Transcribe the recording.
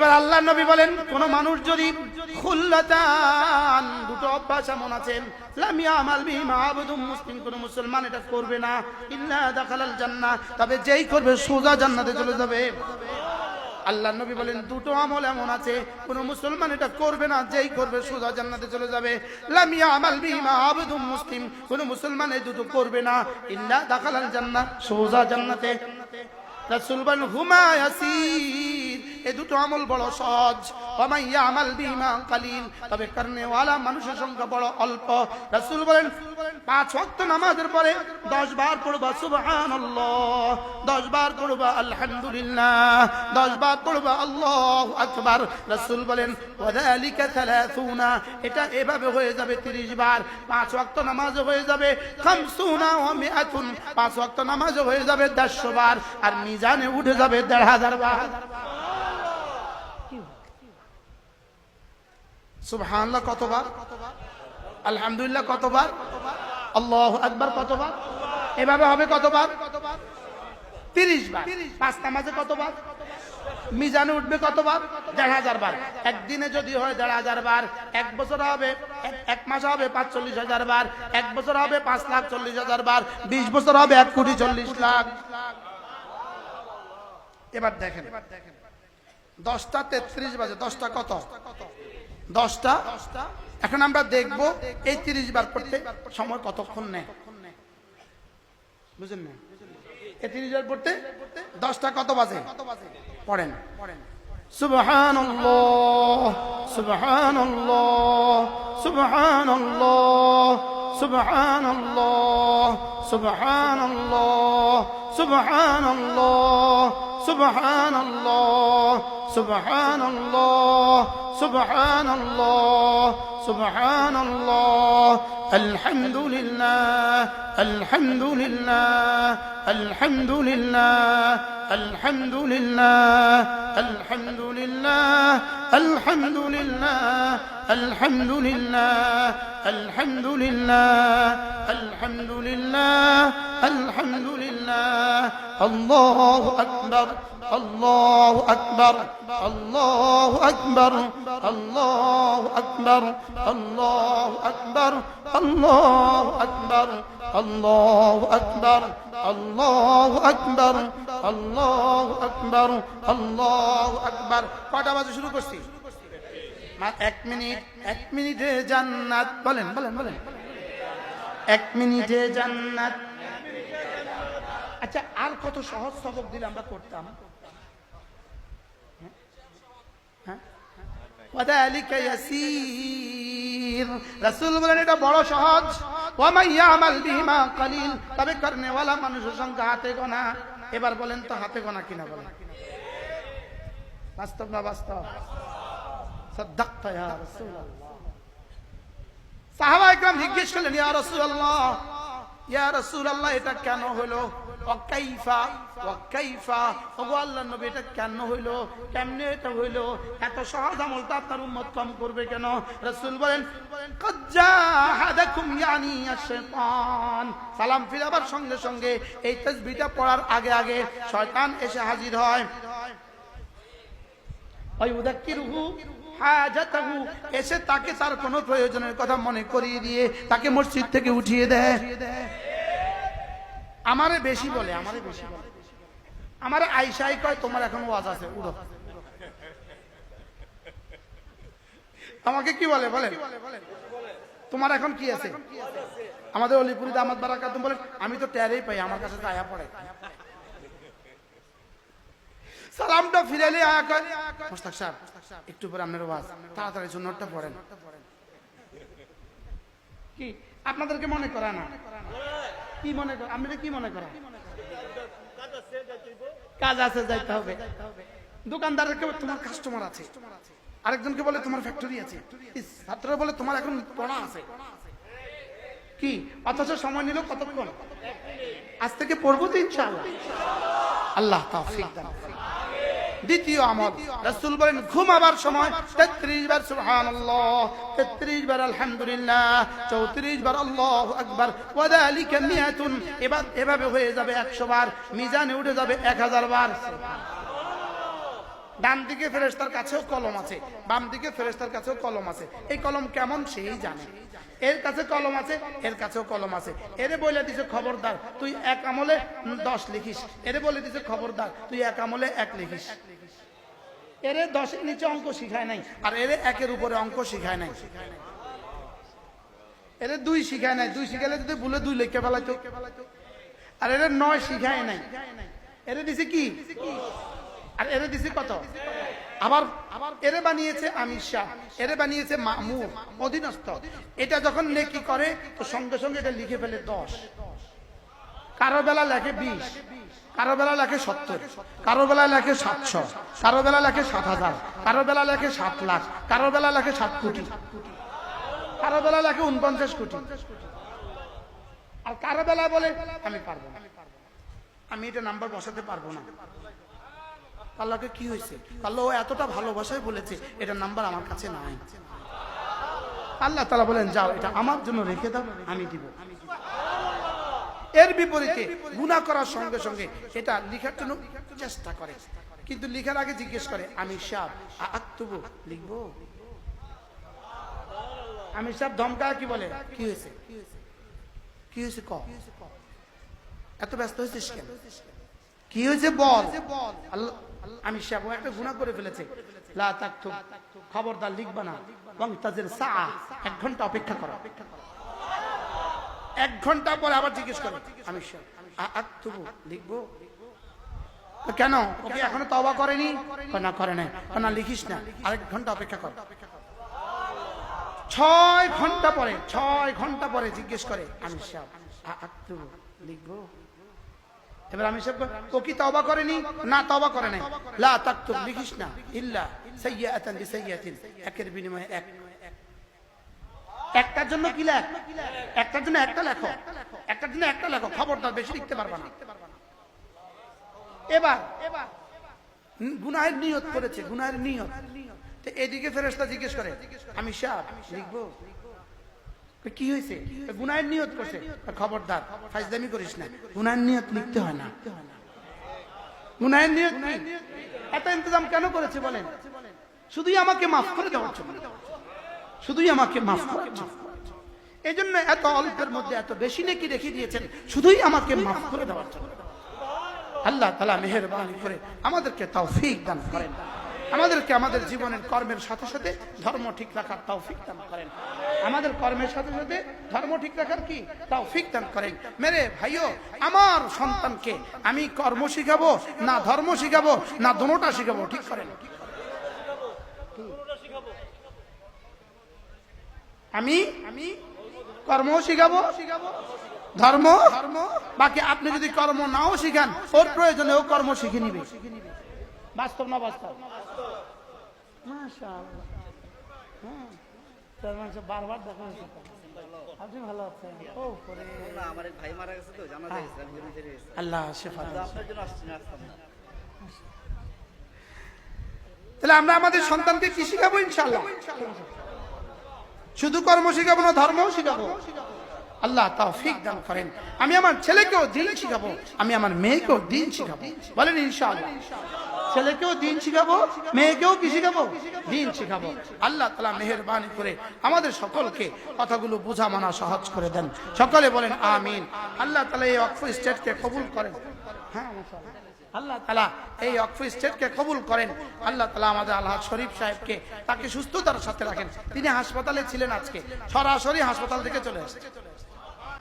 এবার আল্লাহ নবী বলেন, কোন মানুষ যদি খুল্লাতান, দুটো অভ্যাস এমন আছেন, লাম ইয়ামাল বিহিমা আবদুম মুসলিম, কোন মুসলমান এটা করবে না, ইল্লা দাখালাল জান্নাহ, তবে যেই করবে সোজা জান্নাতে চলে যাবে। আল্লাহ নবী বলেন দুটো আমল এমন আছে, কোন মুসলমান এটা করবে না, যেই করবে সোজা জান্নাতে চলে যাবে। লাম ইয়ামাল বিহিমা আবদুম মুসলিম, কোন মুসলমান এই দুটো করবে না, ইল্লা দাখালাল জান্নাহ, সোজা জান্নাতে। রাসূল বলেন হুমা ইয়াসির, এই দুটো আমল বড় সহজ। ওয়া মান ইয়ামাল বিহিমা কালিল, তবে করনেওয়ালা মানুষের সংখ্যা বড় অল্প। রাসূল বলেন 5 ওয়াক্ত নামাজের পরে 10 বার পড়বা সুবহানাল্লাহ, 10 বার পড়বা আলহামদুলিল্লাহ, 10 বার পড়বা আল্লাহু আকবার। রাসূল বলেন ওয়াযালিকা 30, এটা এভাবে হয়ে যাবে 30 বার। 5 ওয়াক্ত নামাজ হয়ে যাবে 50 ওয়া 100, 5 ওয়াক্ত নামাজ হয়ে যাবে 150 বার, আর মিজানে উঠে যাবে 1500 বার। সুবহানাল্লাহ কতবার? আলহামদুলিল্লাহ কতবার? আল্লাহু আকবার কতবার? এভাবে হবে কতবার? 30 বার। 5 নামাজে কতবার? মিজানে উঠবে কতবার? 1500 বার। একদিনে যদি হয় 1500 বার, 1 বছর হবে, 1 মাস হবে 45,000 বার, 1 বছর হবে 5,40,000 বার, 20 বছর হবে 1,40,00,000। এবার দেখেন 10টা 33 বাজে, 10টা কত? 10টা। এখন আমরা দেখব এই 30 বার করতে সময় কতক্ষণ নেয়, বুঝেন না? এই 30 বার করতে 10টা কত বাজে? পড়েন সুবহানাল্লাহ সুবহানাল্লাহ সুবহানাল্লাহ সুবহানাল্লাহ সুবহানাল্লাহ সুবহানাল্লাহ সুবহানাল্লাহ সুবহানাল্লাহ সুবহানাল্লাহ সুবহানাল্লাহ আলহামদুলিল্লাহ আলহামদুলিল্লাহ আলহামদুলিল্লাহ আলহামদুলিল্লাহ আলহামদুলিল্লাহ আলহামদুলিল্লাহ আলহামদুলিল্লাহ আলহামদুলিল্লাহ আলহামদুলিল্লাহ আলহামদুলিল্লাহ আল্লাহু আকবার আল্লাহু আকবার আল্লাহু আকবার আল্লাহু আকবার আল্লাহু আকবার আল্লাহু আকবার আল্লাহু আকবার আল্লাহু আকবার আল্লাহু আকবার আল্লাহু আকবার। কটা বাজে শুরু করছি? 1 মিনিট। 1 মিনিটে জান্নাত। বলেন বলেন বলেন 1 মিনিটে জান্নাত। আচ্ছা, আর কত সহজ সবক দিলে আমরা করতাম। ওয়াযালিকা ইয়াসীর, রাসূল বলেন এটা বড় সহজ। ওয়া মান ইয়ামাল বিহিমা কালিল, তবে করনেওয়ালা মানুষের সংখ্যা হাতে গোনা। এবার বলেন তো হাতে গোনা কিনা? বলেন বাস্তব না বাস্তব? সাদাক্তা ইয়া রাসূলুল্লাহ। সাহাবা ইকরাম জিজ্ঞেস করলেন ইয়া রাসূলুল্লাহ, ইয়া রাসূলুল্লাহ এটা কেন হলো? ওয়াকাইফা ওয়াকাইফা, ওগো আল্লাহর নবী এটা কেন হইলো, কেমনে এটা হইলো? এত সহজ আমলটা আপনার উম্মত কম করবে কেন? রাসূল বলেন কদ জাহাদাকুম ইয়ানি আশ-শাইতান, সালাম ফিরাবার সঙ্গে সঙ্গে এই তাসবিহটা পড়ার আগে আগে শয়তান এসে হাজির হয়। ওয়ায়ুযাক্কিরুহু হাজাতাহু, এসে তাকে তার কোনো প্রয়োজনের কথা মনে করিয়ে দিয়ে তাকে মসজিদ থেকে উঠিয়ে দেয়। আমারে বেশি বলে, আমারে বেশি বলে, আমারে আয়েশাই কয় তোমার এখন ওয়াজ আছে উড়ো। আমাকে কি বলে বলেন? তোমার এখন কি আছে? আমাদের অলিপুরি দামাত বারাকাতুম বলেন আমি তো টেরেই পাই, আমার কাছে তো আয়া পড়ে। সালামটা ফিরালে আয়া কয় মুস্তাক সাহেব একটু পরে আপনার ওয়াজ, তাড়াতাড়ি সুন্নতটা পড়েন। কি আপনাদেরকে মনে করা না? কি মনে করা? আপনাদের কি মনে করা? কাজ আছে, যাইতে হবে। দোকানদারকে তোমার কাস্টমার আছে, আরেকজনকে বলে তোমার ফ্যাক্টরি আছে, ছাত্ররা বলে তোমার এখন পড়া আছে। কি অথচ সময় নিল কতক্ষণ? আজ থেকে পড়বো তো ইনশাআল্লাহ। আল্লাহ তাওফিক দান। দ্বিতীয় আমল, রাসূল বলেন ঘুমাবার সময় 33 বার সুবহানাল্লাহ, 33 বার আলহামদুলিল্লাহ, 34 বার আল্লাহু আকবার, ওয়াযালিকা মিয়াতুন, এভাবে হয়ে যাবে 100 বার, মিজানে উঠে যাবে 1000 বার। ডান দিকে ফেরেশতার কাছেও কলম আছে, বাম দিকে ফেরেশতার কাছেও কলম আছে। এই কলম কেমন সেই জানে। এর কাছে কলম আছে, এর কাছেও কলম আছে। এরে বলে দিছে খবরদার তুই এক আমলে 10 লিখিস, এরে বলে দিছে খবরদার তুই এক আমলে 1 লিখিস। এরে 10-এর নিচে অঙ্ক শিখায় নাই, আর এরে 1-এর উপরে অঙ্ক শিখায় নাই। এরে 2 শিখায় নাই, 2 শিখাইলে যদি ভুলে 2 লিখে ফেলাইতো। আর এরে 9 শিখায় নাই, এরে দিছে কি, আর এরে দিছে কত। আবার এরে বানিয়েছে আমির শাহ, এরে বানিয়েছে মামুর, অধীনস্থ। এটা যখন নেকি করে তো সঙ্গে সঙ্গে এটা লিখে ফেলে 10। কারো বেলা লেখে 20, কারো বেলা লেখে 70, কারো বেলা লেখে 700, কারো বেলা লেখে 7,000, কারো বেলা লেখে 7 লাখ, কারো বেলা লেখে 7 কোটি, কারো বেলা লেখে 49 কোটি। আর কারো বেলা বলে আমি পারবো না, আমি এটা নাম্বার বসাতে পারবো না। আল্লাহকে কি হয়েছে, আল্লাহ এতটা ভালোবাসায় বলেছে এটা নাম্বার আমার কাছে নাই। আল্লাহ তাআলা বলেন যাও এটা আমার জন্য রেখে দাও, আমি দিব। এর বিপরীতে গুনাহ করার সঙ্গে সঙ্গে এটা লেখার জন্য চেষ্টা করে, কিন্তু লেখার আগে জিজ্ঞেস করে আমির সাহেব আক্তুবু, লিখবো? আমির সাহেব ধমকা কি বলে, কি হয়েছে, কি হয়েছে ক, এত ব্যস্ত হয়েছিস কেন, কি হয়েছে বল। আল্লাহ আমির সাহেব একটা গুনাহ করে ফেলেছে, লা তাকতুব, খবরদার লিখবা না, ওয়ান্তাজির সাআ, 1 ঘন্টা অপেক্ষা করো। 1 ঘন্টা পরে আবার জিজ্ঞেস করে আমির সাহেব আক্তুবু, লিখবো? কেন, ওকে এখনো তওবা করেনি? না করে নাই। না লিখিস না, আরেক ঘন্টা অপেক্ষা কর। 6 ঘন্টা পরে, 6 ঘন্টা পরে জিজ্ঞেস করে আমির সাহেব আক্তুবু, লিখবো? এবার আমির সাহেব ও কি তওবা করেনি? না তওবা করে নাই। লা তাকতুব, লিখিস না, ইল্লা সাইয়্যাতান বিসাইয়্যাতিন, একের বিনিময়ে 1। একটার জন্য কি লেখ, একটার জন্য একটা লেখো, একটার জন্য একটা লেখো, খবরদার বেশি লিখতে পারবা না। এবার গুনাহের নিয়ত করেছে, গুনাহের নিয়ত। তো এদিকে ফেরেশতা জিজ্ঞেস করে আমি সাহেব লিখবো? কি হয়েছে? গুনাহের নিয়ত করছে। খবরদার ফাজলামি করিস না, গুনাহের নিয়ত লিখতে হয় না। গুনাহের নিয়ত এত ইন্তজাম কেন করেছে বলেন? শুধুই আমাকে মাফ করে দেওয়ার জন্য, শুধুই আমাকে মাফ করার জন্য। এই জন্য এত অল্পের মধ্যে এত বেশি নেকি রেখে দিয়েছেন, শুধুই আমাকে মাফ করে দেওয়ার জন্য। আল্লাহ তাআলা মেহেরবানি করে আমাদেরকে তৌফিক দান করেন, আমাদেরকে আমাদের জীবনের কর্মের সাথে সাথে ধর্ম ঠিক রাখার তৌফিক দান করেন, আমাদের কর্মের সাথে সাথে ধর্ম ঠিক রাখার কি তৌফিক দান করেন। মেরে ভাইও, আমার সন্তানকে আমি কর্ম শিখাবো না ধর্ম শিখাবো না দুটোটা শিখাবো? ঠিক করেন। আমি কর্ম শিখাবো, ধর্ম, বাকি আপনি যদি কর্ম নাও শিখান ওর প্রয়োজনে ও কর্ম শিখে নিবে। বাস্তব না বাস্তব? মাশাআল্লাহ, হ্যাঁ, তার মানে বারবার দেখা হচ্ছে। আপনি ভালো আছেন? ও করে না, আমার এক ভাই মারা গেছে তো, জানাজা হয়েছে, আমি বেরিয়ে গেছি। আল্লাহ শিফা দান। আপনার জন্য আসছি না, আসতাম না। তাহলে আমরা আমাদের সন্তানকে কি শিখাবো? ইনশাআল্লাহ শুধু কর্ম শিখাবো না ধর্মও শিখাবো। আল্লাহ তৌফিক দান করেন। আমি আমার ছেলেকেও দ্বীন শিখাবো, আমি আমার মেয়েকেও দ্বীন শিখাবো। বলেন ইনশাআল্লাহ। ছেলেকেও দ্বীন শিখাবো, মেয়েকেও কি শিখাবো? দ্বীন শিখাবো। আল্লাহ তাআলা মেহেরবানি করে আমাদের সকলকে কথাগুলো বোঝা মানা সহজ করে দেন। সকলে বলেন আমিন। আল্লাহ তাআলা এই ওয়াকফ স্টেটকে কবুল করেন। হ্যাঁ মাশাআল্লাহ, আল্লাহ তাআলা এই ওয়াকফ স্টেটকে কবুল করেন। আল্লাহ তাআলা আমাদের আলহাজ শরীফ সাহেবকে তাকে সুস্থতার সাথে রাখেন। তিনি হাসপাতালে ছিলেন, আজকে সরাসরি হাসপাতাল থেকে চলে আসছেন।